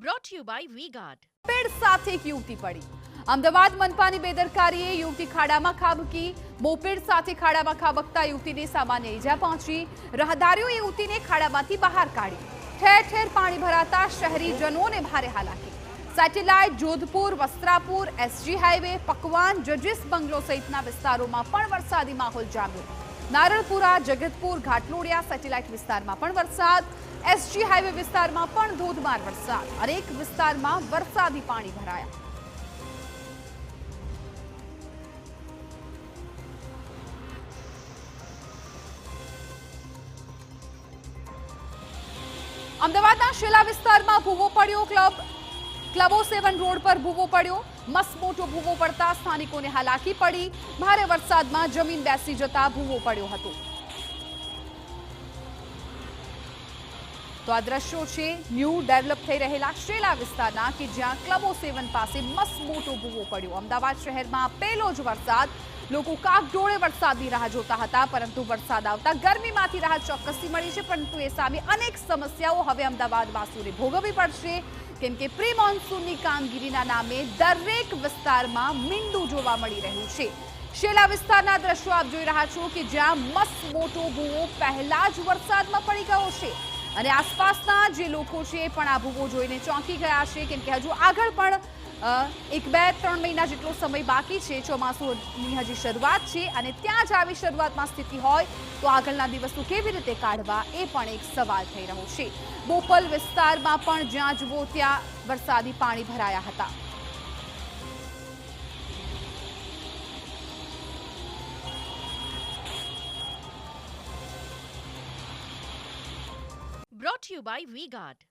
brought to you by V-Guard. Pad સાથે એક યુવતી પડી। અમદાવાદ મનપાની બેદરકારીએ યુવતી ખાડામાં ખાબકી। મોપેડ સાથે ખાડામાં ખાબકતા યુવતીને સામાન્ય ઈજા પહોંચી। રાહદારીઓએ યુવતીને ખાડામાંથી બહાર કાઢી। ઠેર ઠેર પાણી ભરાતા શહેરીજનોને ભારે હાલાકી। Satellite, Jodhpur, Vastrapur, SG highway, Pakwan, જજીસ બંગલો સહિતના વિસ્તારોમાં પણ વરસાદી માહોલ જામ્યો। નારણપુરા, જગતપુર, ઘાટલોડિયા, સેટેલાઇટ વિસ્તારમાં પણ વરસાદ। એસજી હાઈવે વિસ્તારમાં પણ ધોધમાર વરસાદ। અનેક વિસ્તારમાં વરસાદી પાણી ભરાયા। અમદાવાદના શેલા વિસ્તારમાં ભૂવો પડ્યો। ક્લબો 7 રોડ પર ભૂવો પડ્યો। મસમોટો ભૂવો પડતા સ્થાનિકોને હાલાકી પડી। ભારે વરસાદમાં જમીન બેસી જતા ભૂવો પડ્યો હતો। તો આ દ્રશ્યો છે ન્યૂ ડેવલપ થઈ રહેલા શેલા વિસ્તારના કે જ્યાં ક્લબો 7 પાસે મસમોટો ભૂવો પડ્યો। અમદાવાદ શહેરમાં પહેલો જ વરસાદ। લોકો કાગડોળે વરસાદની રાહ જોતા હતા, પરંતુ વરસાદ આવતા ગરમીમાંથી રાહત ચોક્કસથી મળી છે, પરંતુ એ સામે અનેક સમસ્યાઓ હવે અમદાવાદવાસીઓને ભોગવવી પડશે, કેમ કે પ્રી મોન્સૂનની કામગીરીના નામે દરેક વિસ્તારમાં મીંડું જોવા મળી રહ્યું છે। શેલા વિસ્તારના દ્રશ્યો આપ જોઈ રહ્યા છો કે જ્યાં મસમોટો ભૂવો પહેલા જ વરસાદમાં પડી ગયો છે અને આસપાસના જે લોકો છે પણ આ ભૂવો જોઈને ચોંકી ગયા છે, કેમ કે હજુ આગળ પણ 1-2-3 મહિના જેટલો સમય બાકી છે। ચોમાસુની હજી શરૂઆત છે અને ત્યાં જ આવી શરૂઆતમાં સ્થિતિ હોય તો આગળના દિવસો કેવી રીતે કાઢવા એ પણ એક સવાલ થઈ રહ્યો છે। બોપલ વિસ્તારમાં પણ જ્યાં જુઓ ત્યાં વરસાદી પાણી ભરાયા હતા। Brought to you by V-Guard.